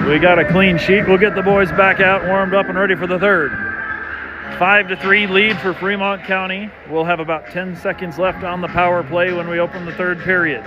We got a clean sheet. We'll get the boys back out, warmed up, and ready for the third. 5-3 lead for Fremont County. We'll have about 10 seconds left on the power play when we open the third period.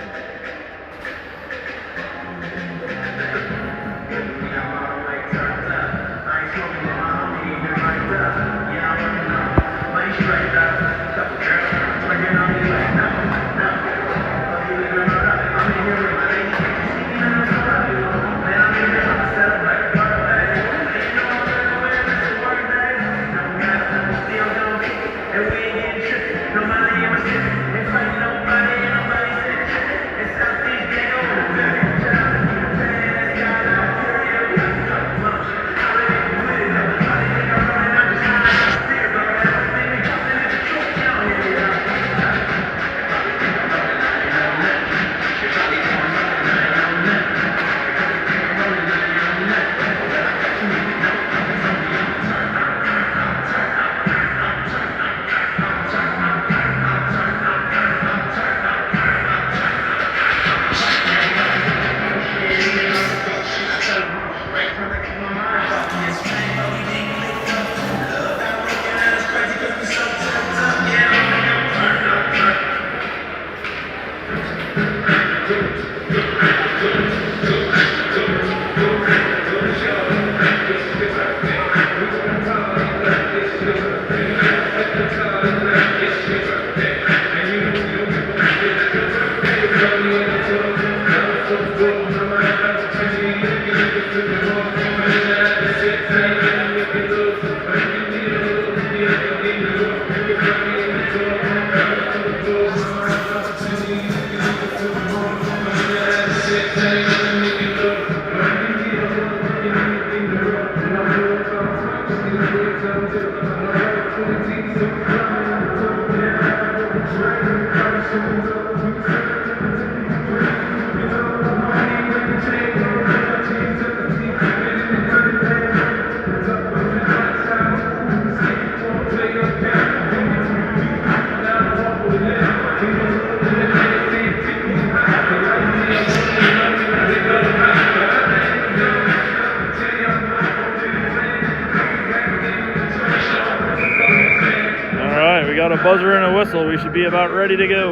Buzzer and a whistle. We should be about ready to go.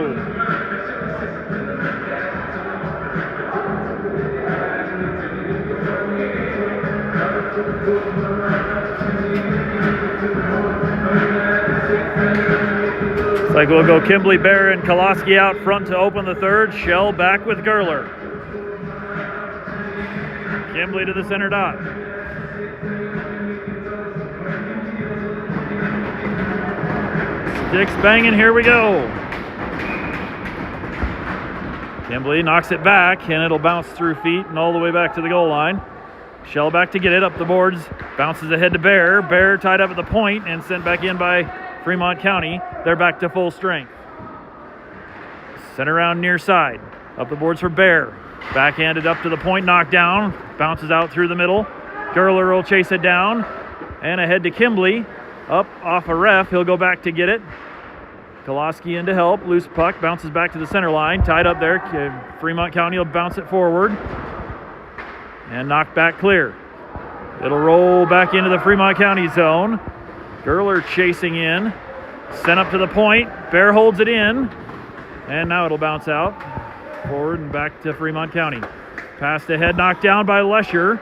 Looks like we'll go Kimbley, Bear, and Koloski out front to open the third. Shell back with Gerler. Kimbley to the center dot. Sticks banging, here we go. Kimbley knocks it back, and it'll bounce through feet and all the way back to the goal line. Shell back to get it up the boards, bounces ahead to Bear. Bear tied up at the point and sent back in by Fremont County. They're back to full strength. Sent around near side. Up the boards for Bear. Backhanded up to the point, knocked down. Bounces out through the middle. Gerler will chase it down. And ahead to Kimbley. Up off a ref, he'll go back to get it. Koloski in to help. Loose puck, bounces back to the center line. Tied up there. Fremont County will bounce it forward. And knocked back clear. It'll roll back into the Fremont County zone. Gerler chasing in. Sent up to the point. Bear holds it in. And now it'll bounce out. Forward and back to Fremont County. Passed ahead, knocked down by Lesher.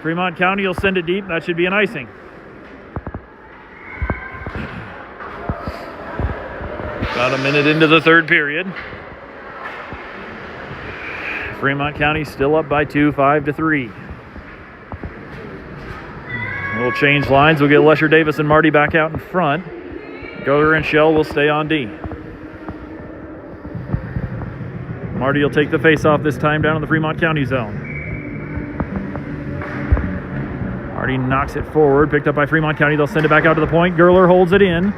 Fremont County will send it deep. That should be an icing. About a minute into the third period. Fremont County still up by 2, 5-3. We'll change lines. We'll get Lesher Davis and Marty back out in front. Goder and Shell will stay on D. Marty will take the face-off this time down in the Fremont County zone. Marty knocks it forward, picked up by Fremont County. They'll send it back out to the point. Gerler holds it in.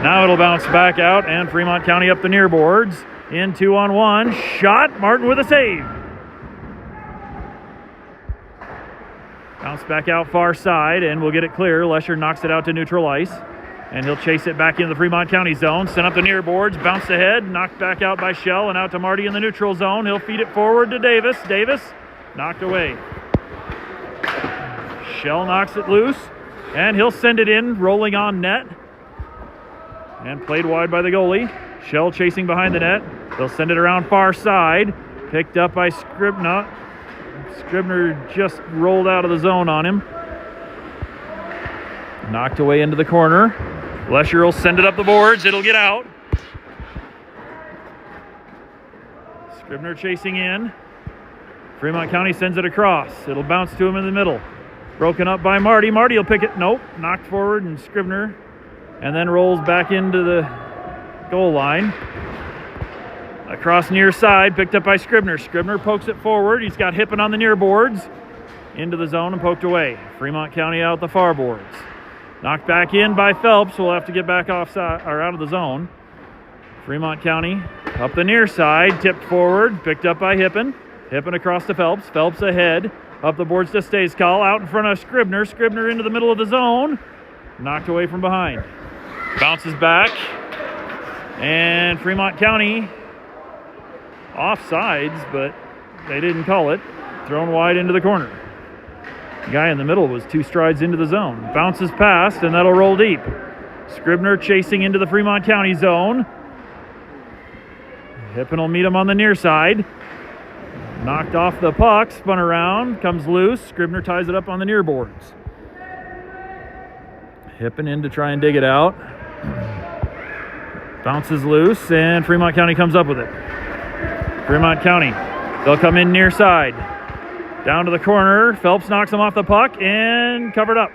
Now it'll bounce back out, and Fremont County up the near boards. In 2-on-1. Shot. Martin with a save. Bounce back out far side, and we'll get it clear. Lesher knocks it out to neutral ice, and he'll chase it back into the Fremont County zone. Sent up the near boards, bounced ahead, knocked back out by Shell, and out to Marty in the neutral zone. He'll feed it forward to Davis. Davis knocked away. Shell knocks it loose, and he'll send it in, rolling on net. And played wide by the goalie. Shell chasing behind the net. They'll send it around far side. Picked up by Scribner. Scribner just rolled out of the zone on him. Knocked away into the corner. Lesher will send it up the boards. It'll get out. Scribner chasing in. Fremont County sends it across. It'll bounce to him in the middle. Broken up by Marty. Marty will pick it. Nope. Knocked forward, and Scribner. And then rolls back into the goal line. Across near side, picked up by Scribner. Scribner pokes it forward. He's got Hippen on the near boards. Into the zone and poked away. Fremont County out the far boards. Knocked back in by Phelps. We'll have to get back offside or out of the zone. Fremont County up the near side, tipped forward, picked up by Hippen. Hippen across to Phelps. Phelps ahead. Up the boards to Stayscall. Out in front of Scribner. Scribner into the middle of the zone. Knocked away from behind. Bounces back. And Fremont County offsides, but they didn't call it. Thrown wide into the corner. The guy in the middle was 2 strides into the zone. Bounces past, and that'll roll deep. Scribner chasing into the Fremont County zone. Hippen will meet him on the near side. Knocked off the puck, spun around, comes loose. Scribner ties it up on the near boards. Hippen in to try and dig it out. Bounces loose, and Fremont County comes up with it. Fremont County, they'll come in near side. Down to the corner. Phelps knocks him off the puck and covered up.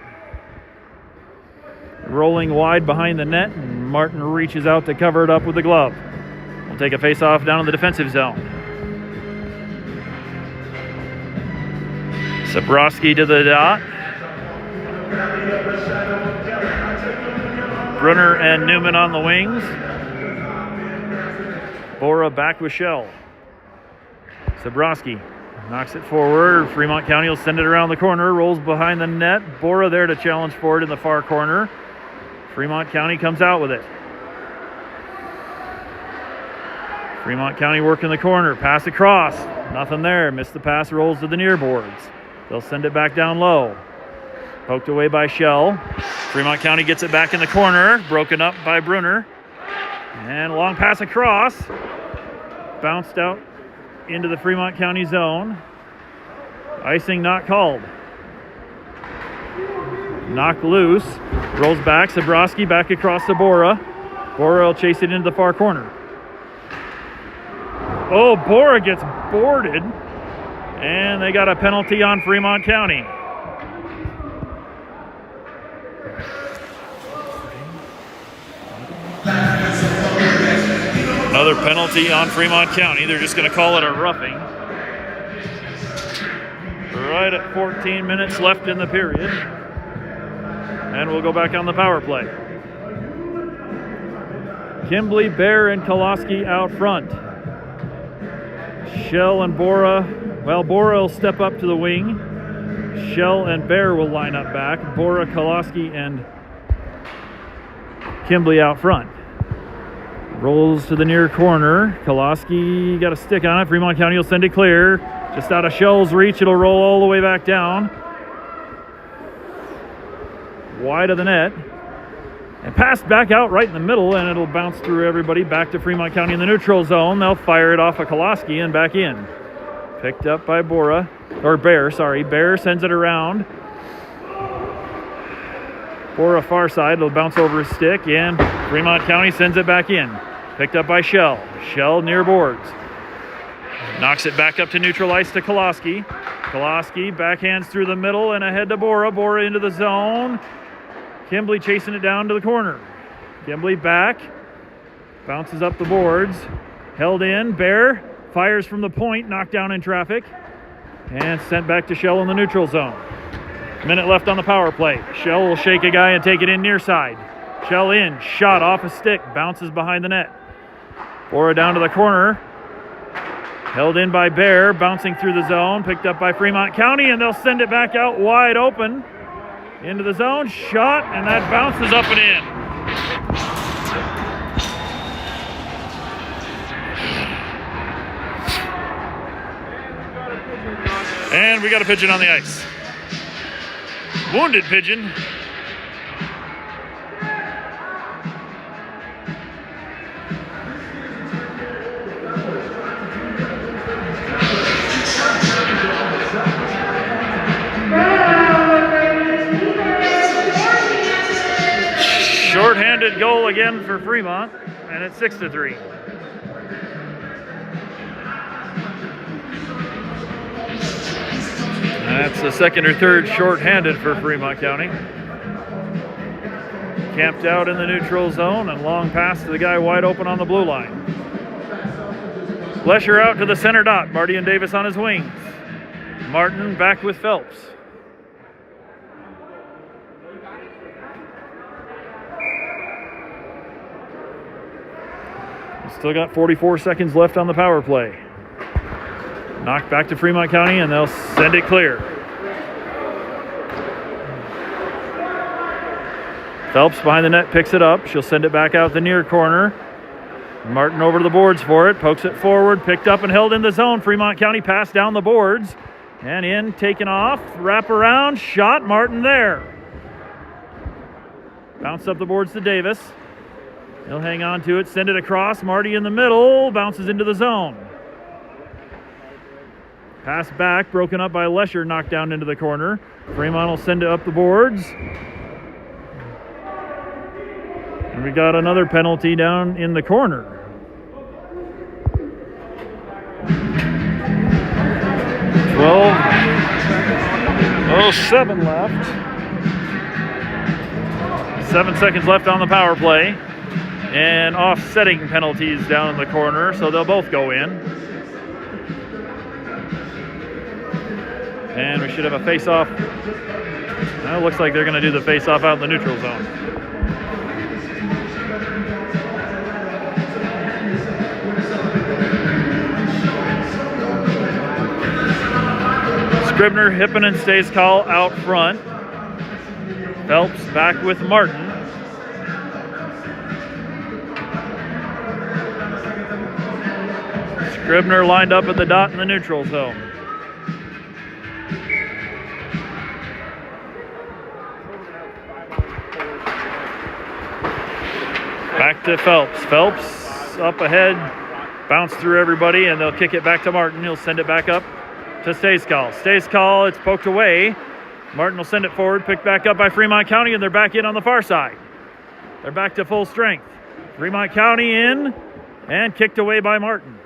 Rolling wide behind the net, and Martin reaches out to cover it up with the glove. We'll take a face-off down in the defensive zone. Sabrowski to the dot. Brunner and Newman on the wings. Bora back with Shell. Sabrowski knocks it forward. Fremont County will send it around the corner. Rolls behind the net. Bora there to challenge for it in the far corner. Fremont County comes out with it. Fremont County working the corner. Pass across. Nothing there. Missed the pass. Rolls to the near boards. They'll send it back down low. Poked away by Shell. Fremont County gets it back in the corner. Broken up by Brunner. And a long pass across. Bounced out into the Fremont County zone. Icing not called. Knocked loose. Rolls back. Sabrowski back across to Bora. Bora will chase it into the far corner. Oh, Bora gets boarded. And they got a penalty on Fremont County. Another penalty on Fremont County. They're just going to call it a roughing. Right at 14 minutes left in the period. And we'll go back on the power play. Kimbley, Bear, and Koloski out front. Shell and Bora. Well, Bora will step up to the wing. Shell and Bear will line up back. Bora, Koloski, and Kimbley out front. Rolls to the near corner. Koloski got a stick on it. Fremont County will send it clear. Just out of Shell's reach, it'll roll all the way back down. Wide of the net. And passed back out right in the middle, and it'll bounce through everybody back to Fremont County in the neutral zone. They'll fire it off of Koloski and back in. Picked up by Bora, or Bear, sorry. Bear sends it around. Bora far side, it'll bounce over his stick, and Fremont County sends it back in. Picked up by Shell. Shell near boards. Knocks it back up to neutral ice to Koloski. Koloski backhands through the middle and ahead to Bora. Bora into the zone. Kimbley chasing it down to the corner. Kimbley back. Bounces up the boards. Held in. Bear fires from the point. Knocked down in traffic. And sent back to Shell in the neutral zone. Minute left on the power play. Shell will shake a guy and take it in near side. Shell in. Shot off a stick. Bounces behind the net. Bora down to the corner. Held in by Bear. Bouncing through the zone. Picked up by Fremont County. And they'll send it back out wide open. Into the zone. Shot. And that bounces up and in. And we got a pigeon on the ice. Wounded pigeon. Short-handed goal again for Fremont, and it's 6-3. That's the second or third short-handed for Fremont County. Camped out in the neutral zone and long pass to the guy wide open on the blue line. Lesher out to the center dot. Marty and Davis on his wings. Martin back with Phelps. Still got 44 seconds left on the power play. Knocked back to Fremont County, and they'll send it clear. Phelps behind the net picks it up. She'll send it back out the near corner. Martin over to the boards for it. Pokes it forward. Picked up and held in the zone. Fremont County pass down the boards. And in, taken off. Wrap around. Shot. Martin there. Bounce up the boards to Davis. He'll hang on to it. Send it across. Marty in the middle. Bounces into the zone. Pass back, broken up by Lesher, knocked down into the corner. Fremont will send it up the boards. And we got another penalty down in the corner. .07 left. 7 seconds left on the power play. And offsetting penalties down in the corner, so they'll both go in. And we should have a face-off. Well, it looks like they're going to do the face-off out in the neutral zone. Scribner, Hippinen stays call out front. Phelps back with Martin. Scribner lined up at the dot in the neutral zone. Back to Phelps. Phelps up ahead, bounce through everybody, and they'll kick it back to Martin. He'll send it back up to Stays Call. Stays Call, it's poked away. Martin will send it forward, picked back up by Fremont County, and they're back in on the far side. They're back to full strength. Fremont County in, and kicked away by Martin.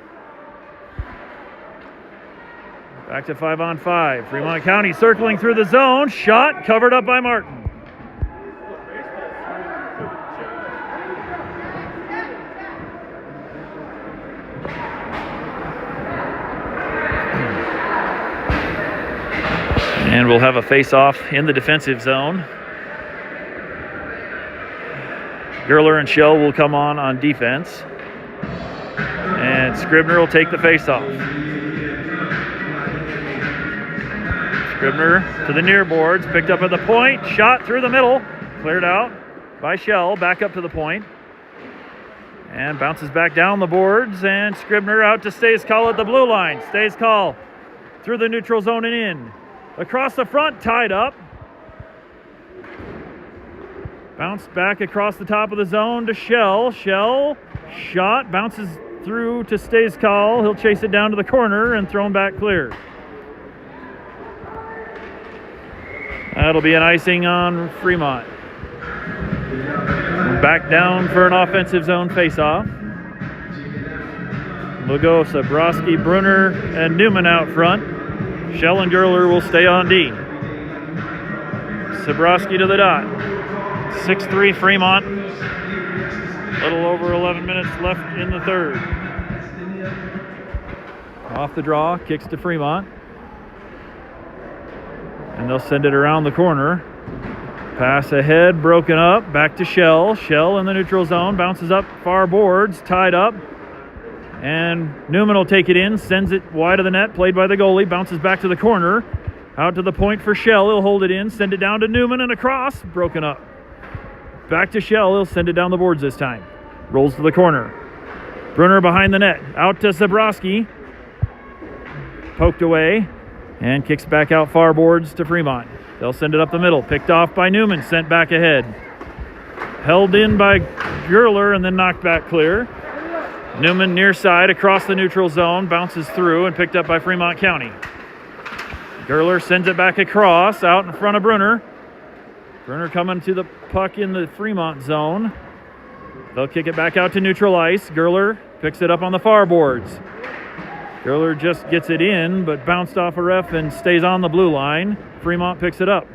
Back to 5-on-5. Fremont County circling through the zone. Shot covered up by Martin. And we'll have a face-off in the defensive zone. Gerler and Shell will come on defense. And Scribner will take the face-off. Scribner to the near boards, picked up at the point, shot through the middle, cleared out by Shell, back up to the point. And bounces back down the boards, and Scribner out to Stays Call at the blue line. Stays Call through the neutral zone and in. Across the front, tied up. Bounced back across the top of the zone to Shell. Shell, shot, bounces through to Stays Call. He'll chase it down to the corner and thrown back clear. That'll be an icing on Fremont. Back down for an offensive zone faceoff. We'll go Sabrowski, Brunner, and Newman out front. Shell and Gerler will stay on D. Sabrowski to the dot. 6-3 Fremont. A little over 11 minutes left in the third. Off the draw, kicks to Fremont. And they'll send it around the corner. Pass ahead, broken up, back to Shell. Shell in the neutral zone, bounces up far boards, tied up. And Newman will take it in, sends it wide of the net, played by the goalie, bounces back to the corner. Out to the point for Shell, he'll hold it in, send it down to Newman and across, broken up. Back to Shell, he'll send it down the boards this time. Rolls to the corner. Brunner behind the net, out to Sabrowski. Poked away, and kicks back out far boards to Fremont. They'll send it up the middle. Picked off by Newman, sent back ahead. Held in by Gerler and then knocked back clear. Newman near side across the neutral zone, bounces through and picked up by Fremont County. Gerler sends it back across, out in front of Brunner. Brunner coming to the puck in the Fremont zone. They'll kick it back out to neutral ice. Gerler picks it up on the far boards. Gerler just gets it in, but bounced off a ref and stays on the blue line. Fremont picks it up.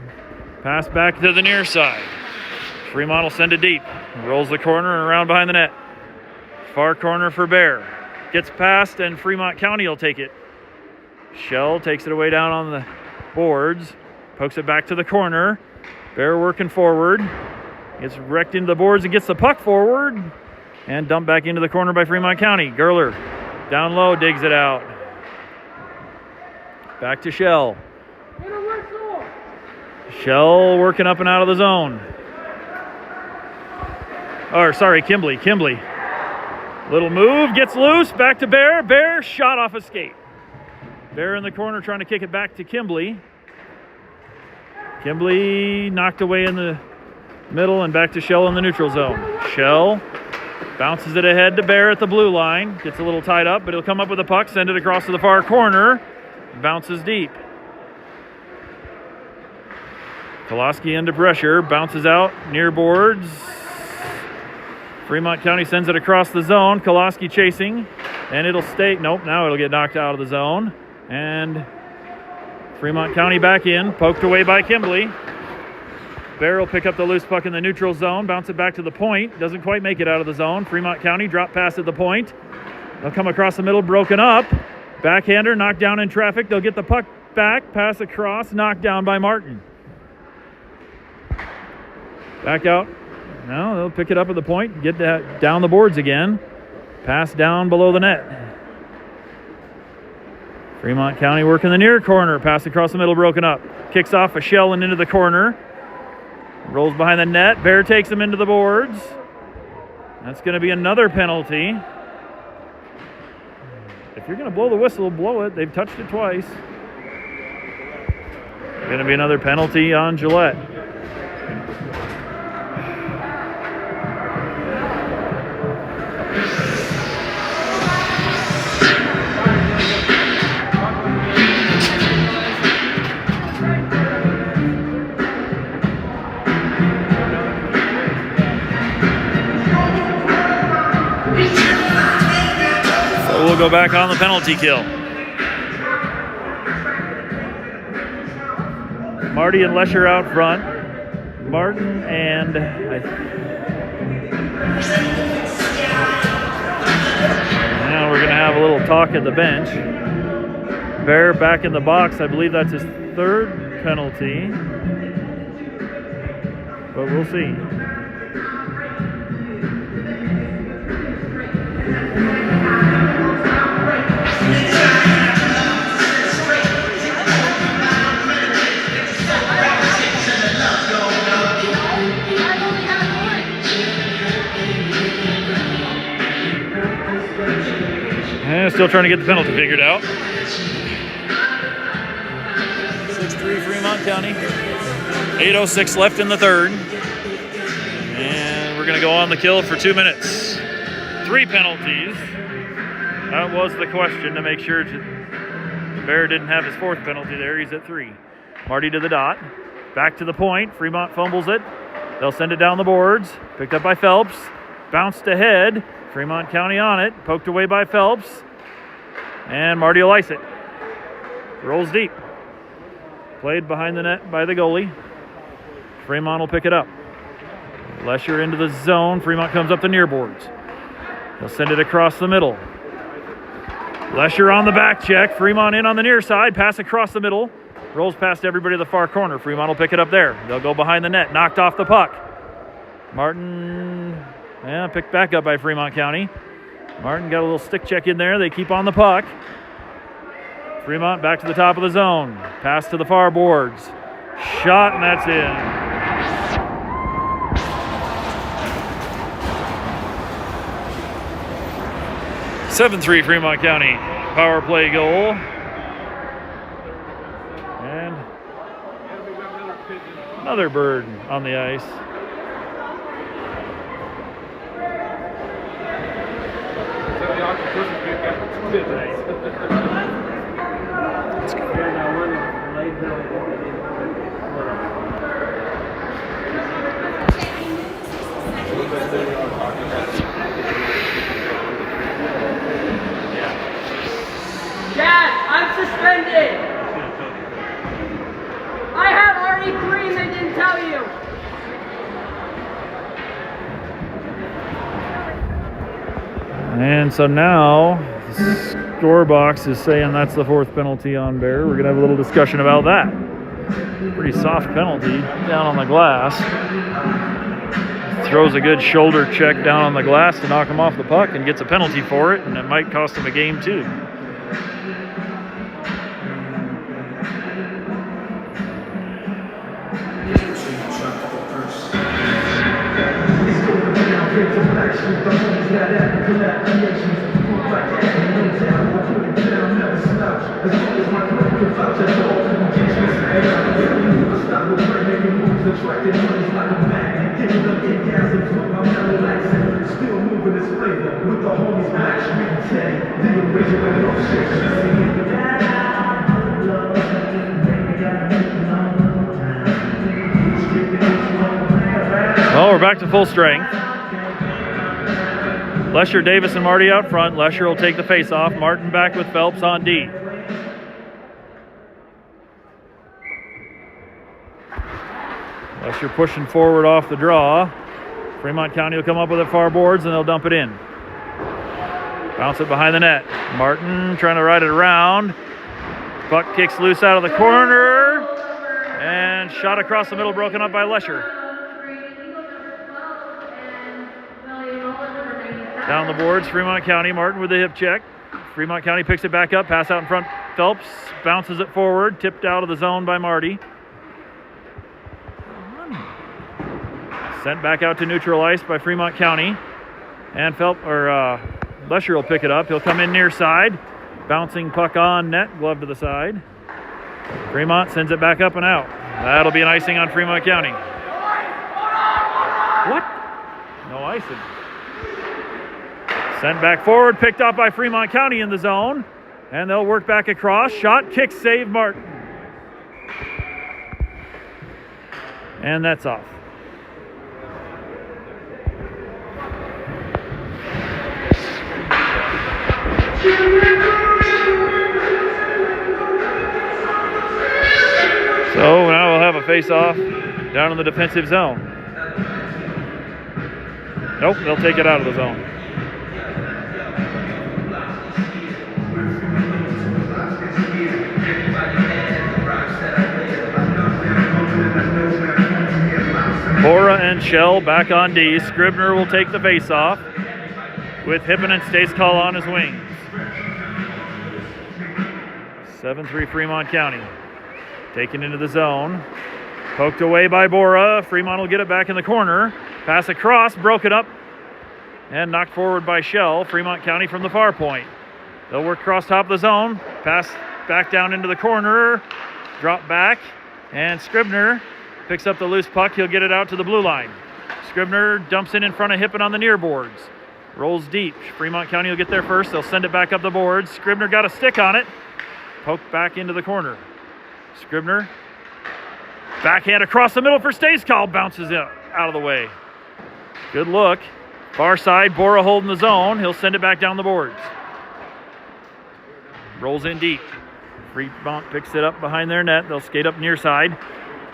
Pass back to the near side. Fremont will send it deep. Rolls the corner and around behind the net. Far corner for Bear. Gets past and Fremont County will take it. Shell takes it away down on the boards. Pokes it back to the corner. Bear working forward. Gets wrecked into the boards and gets the puck forward. And dumped back into the corner by Fremont County. Gerler down low, digs it out. Back to Shell. Shell working up and out of the zone. Kimbley. Little move, gets loose, back to Bear. Bear shot off a skate. Bear in the corner trying to kick it back to Kimbley. Kimbley knocked away in the middle and back to Shell in the neutral zone. Shell bounces it ahead to Bear at the blue line. Gets a little tied up, but he'll come up with the puck, send it across to the far corner. Bounces deep. Koloski into pressure, bounces out near boards. Fremont County sends it across the zone. Koloski chasing, and it'll stay. Nope, now it'll get knocked out of the zone. And Fremont County back in, poked away by Kimbley. Bear will pick up the loose puck in the neutral zone, bounce it back to the point. Doesn't quite make it out of the zone. Fremont County drop pass at the point. They'll come across the middle, broken up. Backhander knocked down in traffic. They'll get the puck back, pass across, knocked down by Martin. Back out. Now they'll pick it up at the point, get that down the boards again. Pass down below the net. Fremont County working the near corner. Pass across the middle, broken up. Kicks off a Shell and into the corner. Rolls behind the net. Bear takes him into the boards. That's going to be another penalty. If you're going to blow the whistle, blow it. They've touched it twice. Going to be another penalty on Gillette. We'll go back on the penalty kill. Marty and Lesher out front. Martin and now we're going to have a little talk at the bench. Bear back in the box. I believe that's his third penalty. But we'll see. Still trying to get the penalty figured out. 6-3 Fremont County. 8:06 left in the third. And we're going to go on the kill for 2 minutes. 3 penalties. That was the question, to make sure Bear didn't have his 4th penalty there. He's at 3. Marty to the dot. Back to the point. Fremont fumbles it. They'll send it down the boards. Picked up by Phelps. Bounced ahead. Fremont County on it. Poked away by Phelps. And Marty will ice it. Rolls deep. Played behind the net by the goalie. Fremont will pick it up. Lesher into the zone. Fremont comes up the near boards. They'll send it across the middle. Lesher on the back check. Fremont in on the near side. Pass across the middle. Rolls past everybody to the far corner. Fremont will pick it up there. They'll go behind the net. Knocked off the puck. Martin, picked back up by Fremont County. Martin got a little stick check in there. They keep on the puck. Fremont back to the top of the zone. Pass to the far boards. Shot, and that's in. (7-3) Fremont County. Power play goal. And Another bird on the ice. Dad, I'm suspended. I have RE3 and they didn't tell you. And so now the score box is saying that's the 4th penalty on Bear. We're going to have a little discussion about that. Pretty soft penalty down on the glass. Throws a good shoulder check down on the glass to knock him off the puck and gets a penalty for it, and it might cost him a game too. Well, we're back to full strength. Lesher, Davis, and Marty out front. Lesher will take the face-off. Martin back with Phelps on D. Lesher pushing forward off the draw. Fremont County will come up with it far boards, and they'll dump it in. Bounce it behind the net. Martin trying to ride it around. Puck kicks loose out of the corner. And shot across the middle, broken up by Lesher. Down the boards, Fremont County. Martin with the hip check. Fremont County picks it back up. Pass out in front. Phelps bounces it forward. Tipped out of the zone by Marty. Sent back out to neutral ice by Fremont County. And Lesher will pick it up. He'll come in near side. Bouncing puck on net. Glove to the side. Fremont sends it back up and out. That'll be an icing on Fremont County. What? No icing. Sent back forward, picked up by Fremont County in the zone. And they'll work back across. Shot, kick, save, Martin. And that's off. So now we'll have a face-off down in the defensive zone. Nope, they'll take it out of the zone. Bora and Shell back on D. Scribner will take the face-off with Hippen and Stace-Call on his wings. 7-3 Fremont County. Taken into the zone. Poked away by Bora. Fremont will get it back in the corner. Pass across, broken up, and knocked forward by Shell. Fremont County from the far point. They'll work across top of the zone. Pass back down into the corner. Drop back, and Scribner picks up the loose puck. He'll get it out to the blue line. Scribner dumps in front of Hippen on the near boards. Rolls deep. Fremont County will get there first. They'll send it back up the boards. Scribner got a stick on it. Poked back into the corner. Scribner, backhand across the middle for Stace-Call, bounces out of the way. Good look. Far side, Bora holding the zone. He'll send it back down the boards. Rolls in deep. Fremont picks it up behind their net. They'll skate up near side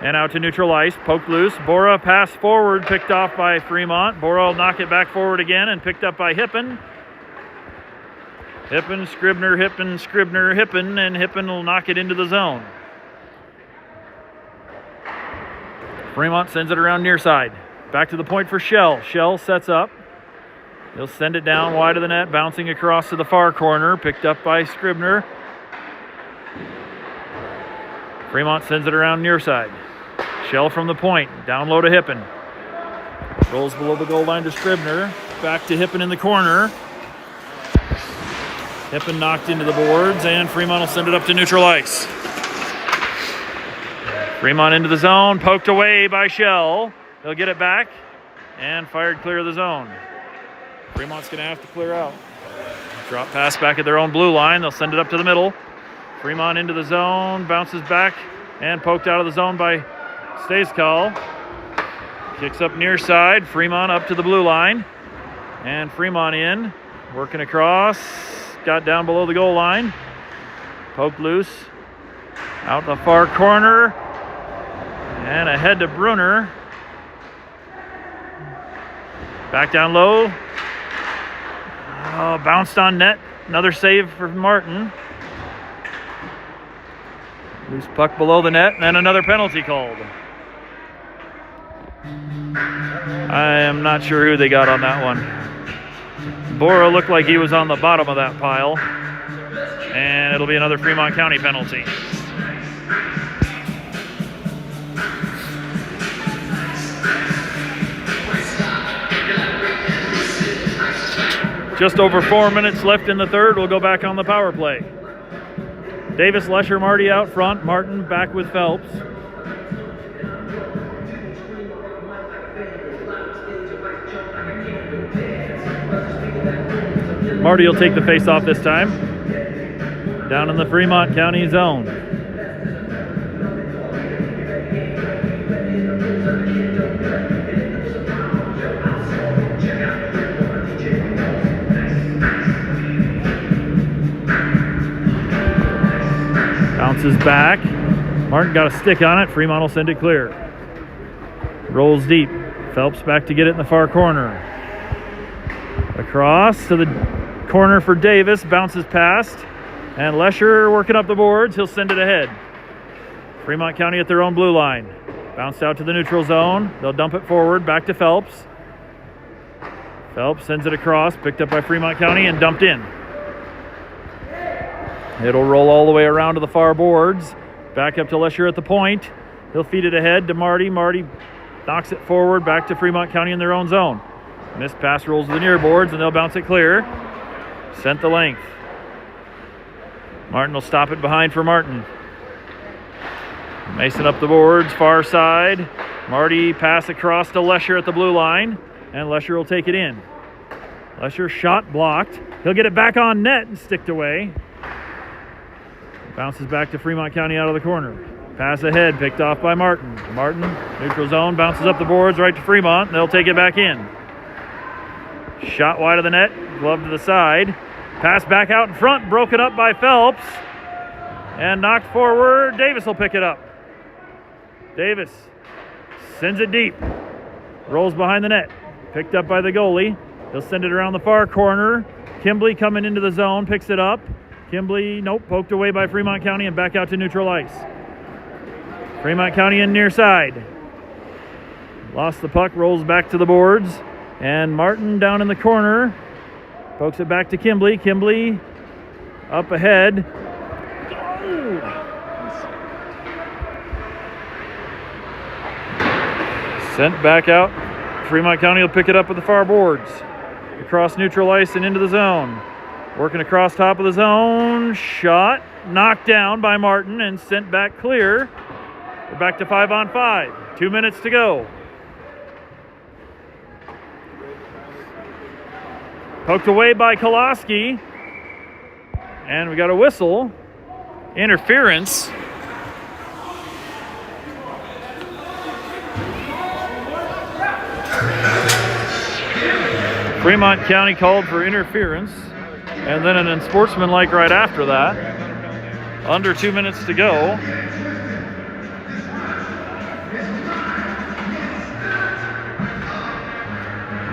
and out to neutral ice. Poked loose. Bora pass forward, picked off by Fremont. Bora will knock it back forward again and picked up by Hippen. Hippen, Scribner, Hippen, Scribner, Hippen, and Hippen will knock it into the zone. Fremont sends it around near side. Back to the point for Shell. Shell sets up. He'll send it down wide of the net, bouncing across to the far corner. Picked up by Scribner. Fremont sends it around near side. Shell from the point. Down low to Hippen. Rolls below the goal line to Scribner. Back to Hippen in the corner. Hippen knocked into the boards, and Fremont will send it up to neutral ice. Fremont into the zone, poked away by Shell. They'll get it back and fired clear of the zone. Fremont's going to have to clear out. Drop pass back at their own blue line. They'll send it up to the middle. Fremont into the zone, bounces back and poked out of the zone by Stayscall. Kicks up near side. Fremont up to the blue line. And Fremont in, working across. Got down below the goal line. Poked loose. Out the far corner. And ahead to Brunner. Back down low. Oh, bounced on net. Another save for Martin. Loose puck below the net, and then another penalty called. I am not sure who they got on that one. Bora looked like he was on the bottom of that pile. And it'll be another Fremont County penalty. Just over 4 minutes left in the third. We'll go back on the power play. Davis, Lesher, Marty out front. Martin back with Phelps. Marty will take the face-off this time. Down in the Fremont County zone. Bounces back. Martin got a stick on it. Fremont will send it clear. Rolls deep. Phelps back to get it in the far corner. Across to the corner for Davis. Bounces past. And Lesher working up the boards. He'll send it ahead. Fremont County at their own blue line. Bounced out to the neutral zone. They'll dump it forward. Back to Phelps. Phelps sends it across. Picked up by Fremont County and dumped in. It'll roll all the way around to the far boards. Back up to Lesher at the point. He'll feed it ahead to Marty. Marty knocks it forward back to Fremont County in their own zone. Missed pass rolls to the near boards and they'll bounce it clear. Sent the length. Martin will stop it behind for Martin. Mason up the boards, far side. Marty pass across to Lesher at the blue line. And Lesher will take it in. Lesher shot blocked. He'll get it back on net and sticked away. Bounces back to Fremont County out of the corner. Pass ahead, picked off by Martin. Martin, neutral zone, bounces up the boards right to Fremont. They'll take it back in. Shot wide of the net, glove to the side. Pass back out in front, broken up by Phelps. And knocked forward. Davis will pick it up. Davis sends it deep. Rolls behind the net. Picked up by the goalie. He'll send it around the far corner. Kimbley coming into the zone, picks it up. Kimbley, nope, poked away by Fremont County and back out to neutral ice. Fremont County in near side. Lost the puck, rolls back to the boards. And Martin down in the corner. Pokes it back to Kimbley. Kimbley up ahead. Oh. Sent back out. Fremont County will pick it up at the far boards. Across neutral ice and into the zone. Working across top of the zone. Shot. Knocked down by Martin and sent back clear. We're back to 5-on-5. 2 minutes to go. Poked away by Koloski. And we got a whistle. Interference. Fremont County called for interference. And then an unsportsmanlike right after that. Under 2 minutes to go.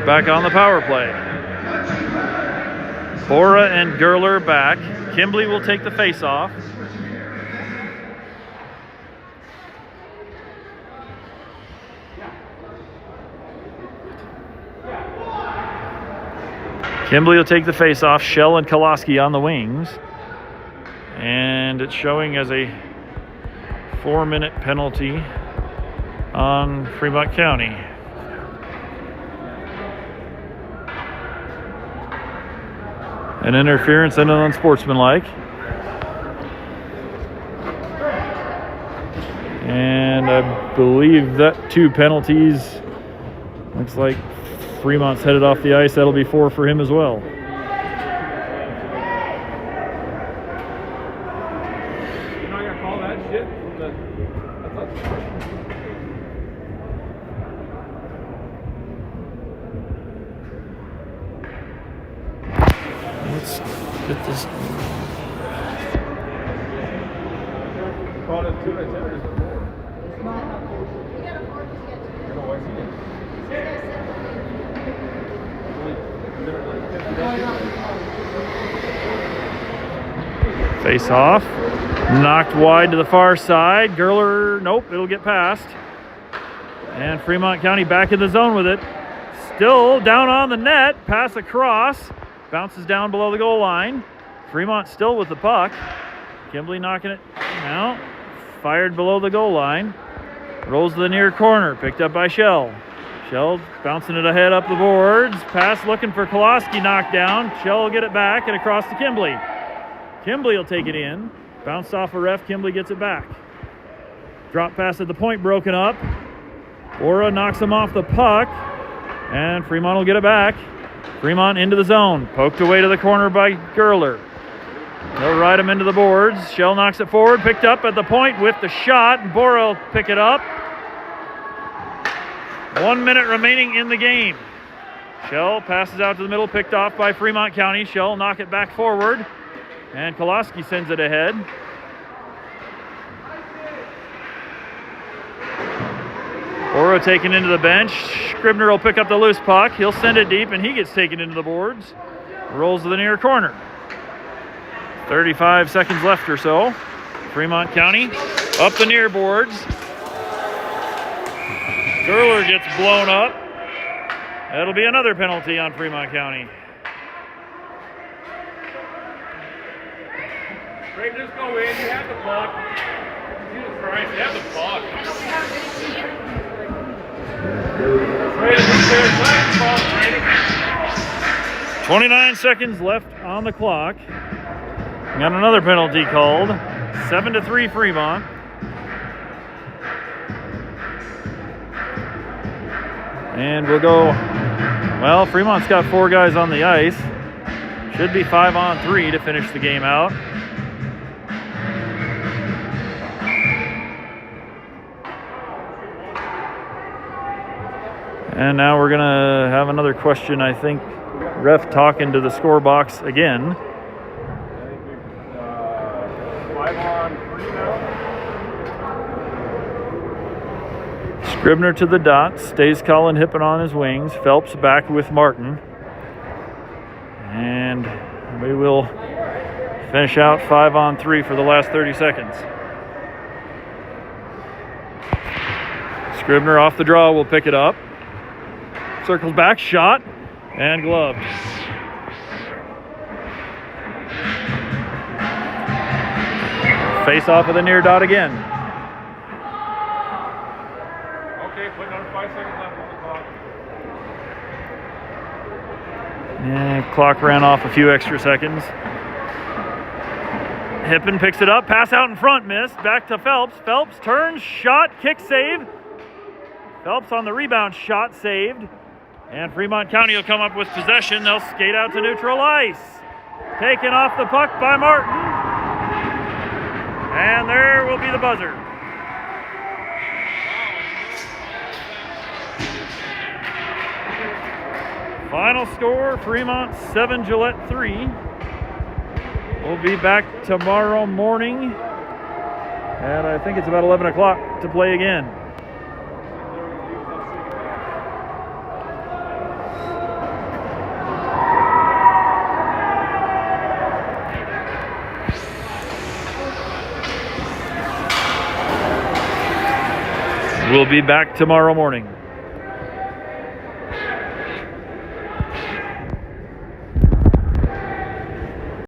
Back on the power play. Bora and Gerler back. Kimbley will take the face-off. Kimbley will take the face-off. Shell and Koloski on the wings. And it's showing as a 4-minute penalty on Fremont County. An interference and an unsportsmanlike. And I believe that 2 penalties. Looks like Fremont's headed off the ice. That'll be 4 for him as well. You're not gonna call that shit? Let's get this. Called it 2 and 10 or is it 4? No, I see it. Face off. Knocked wide to the far side. Gerler, nope, it'll get past. And Fremont County back in the zone with it. Still down on the net. Pass across. Bounces down below the goal line. Fremont still with the puck. Kimbley knocking it out. Fired below the goal line. Rolls to the near corner. Picked up by Shell. Shell bouncing it ahead up the boards. Pass looking for Koloski, knocked down. Shell will get it back and across to Kimbley. Kimbley will take it in. Bounced off a ref. Kimbley gets it back. Drop pass at the point broken up. Ora knocks him off the puck. And Fremont will get it back. Fremont into the zone. Poked away to the corner by Gerler. They'll ride him into the boards. Shell knocks it forward. Picked up at the point with the shot. And Bora will pick it up. 1 minute remaining in the game. Shell passes out to the middle. Picked off by Fremont County. Shell knock it back forward. And Koloski sends it ahead. Oro taken into the bench. Scribner will pick up the loose puck. He'll send it deep, and he gets taken into the boards. Rolls to the near corner. 35 seconds left or so. Fremont County up the near boards. Gerler gets blown up. That'll be another penalty on Fremont County. Ray, just go in. You have the puck. Jesus Christ, you have the puck. Ray, just there. 29 seconds left on the clock. Got another penalty called. 7-3 Fremont. And we'll go, well, Fremont's got 4 guys on the ice. Should be 5-on-3 to finish the game out. And now we're gonna have another question, I think. Ref talking to the score box again. 5-on-3 now. Scribner to the dot, stays Colin Hippen on his wings. Phelps back with Martin. And we will finish out 5-on-3 for the last 30 seconds. Scribner off the draw will pick it up. Circles back, shot, and gloved. Face off of the near dot again. Okay, put another 5 seconds left on the clock. And clock ran off a few extra seconds. Hippen picks it up, pass out in front, missed. Back to Phelps. Phelps turns, shot, kick save. Phelps on the rebound, shot saved. And Fremont County will come up with possession. They'll skate out to neutral ice. Taken off the puck by Martin. And there will be the buzzer. Final score, Fremont 7, Gillette 3. We'll be back tomorrow morning. And I think it's about 11 o'clock to play again. We'll be back tomorrow morning.